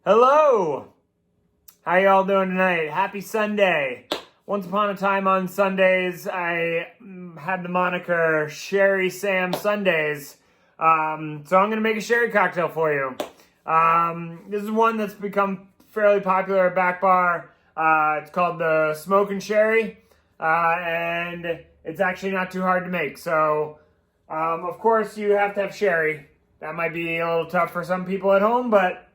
Hello! How y'all doing tonight? Happy Sunday. Once upon a time on Sundays, I had the moniker Sherry Sam Sundays. So I'm going to make a sherry cocktail for you. This is one that's become fairly popular at Backbar. It's called the Smoke and Sherry. And it's actually not too hard to make. So, of course, you have to have sherry. That might be a little tough for some people at home, but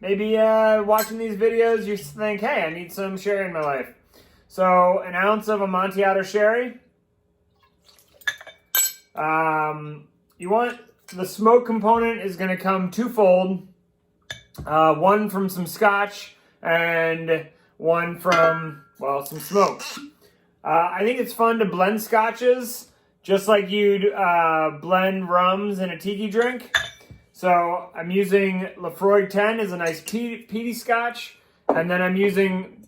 maybe watching these videos, you think, hey, I need some sherry in my life. So an ounce of Amontillado sherry. You want the smoke component is going to come twofold. One from some scotch and one from, well, some smoke. I think it's fun to blend scotches just like you'd blend rums in a tiki drink. So I'm using Lafroig 10 as a nice peaty scotch, and then I'm using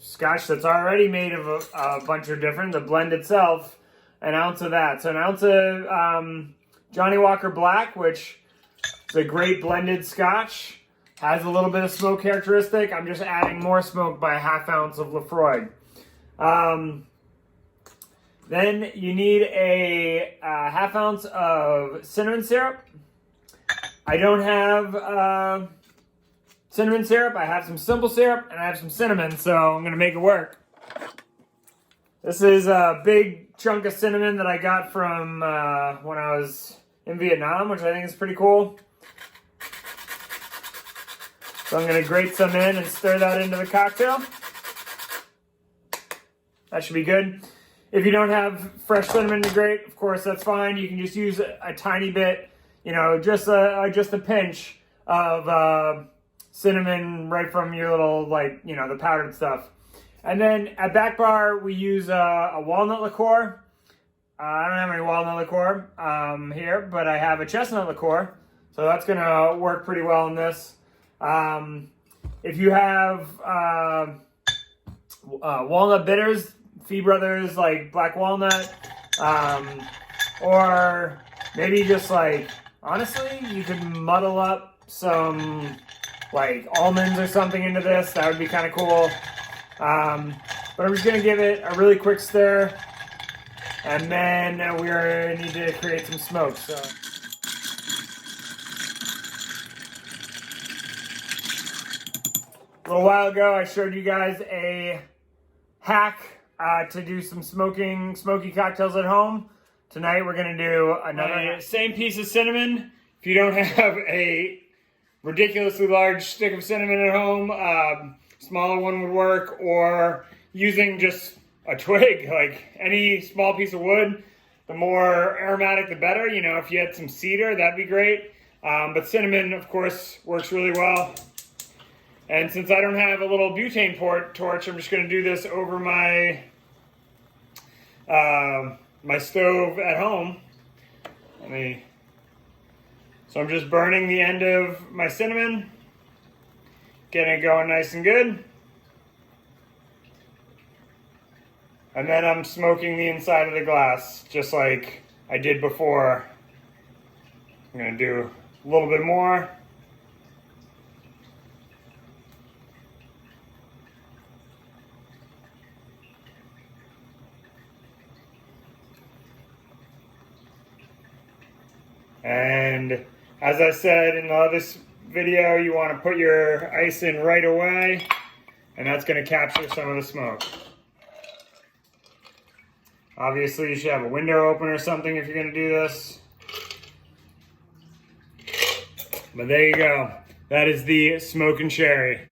scotch that's already made of a bunch of different, the blend itself, an ounce of that. So an ounce of Johnny Walker Black, which is a great blended scotch, has a little bit of smoke characteristic. I'm just adding more smoke by a half ounce of Lafroig. Then you need a half ounce of cinnamon syrup. I don't have cinnamon syrup. I have some simple syrup and I have some cinnamon, so I'm going to make it work. This is a big chunk of cinnamon that I got from when I was in Vietnam, which I think is pretty cool. So I'm going to grate some in and stir that into the cocktail. That should be good. If you don't have fresh cinnamon to grate, of course, that's fine. You can just use a tiny bit. You know, just a pinch of cinnamon right from your little, like, you know, the powdered stuff. And then at Backbar, we use a walnut liqueur. I don't have any walnut liqueur here, but I have a chestnut liqueur. So that's going to work pretty well in this. If you have walnut bitters, Fee Brothers, like black walnut, or maybe just like, honestly, you could muddle up some like almonds or something into this. That would be kind of cool. But I'm just going to give it a really quick stir. And then we need to create some smoke. So a little while ago, I showed you guys a hack to do some smoky cocktails at home. Tonight we're going to do another same piece of cinnamon. If you don't have a ridiculously large stick of cinnamon at home, smaller one would work, or using just a twig, like any small piece of wood. The more aromatic, the better. You know, if you had some cedar, that'd be great. But cinnamon, of course, works really well. And since I don't have a little butane torch, I'm just going to do this over my my stove at home. So I'm just burning the end of my cinnamon, getting it going nice and good. And then I'm smoking the inside of the glass, just like I did before. I'm going to do a little bit more. And as I said in the other video, you want to put your ice in right away, and that's going to capture some of the smoke. Obviously, you should have a window open or something if you're going to do this. But there you go. That is the smoke and sherry.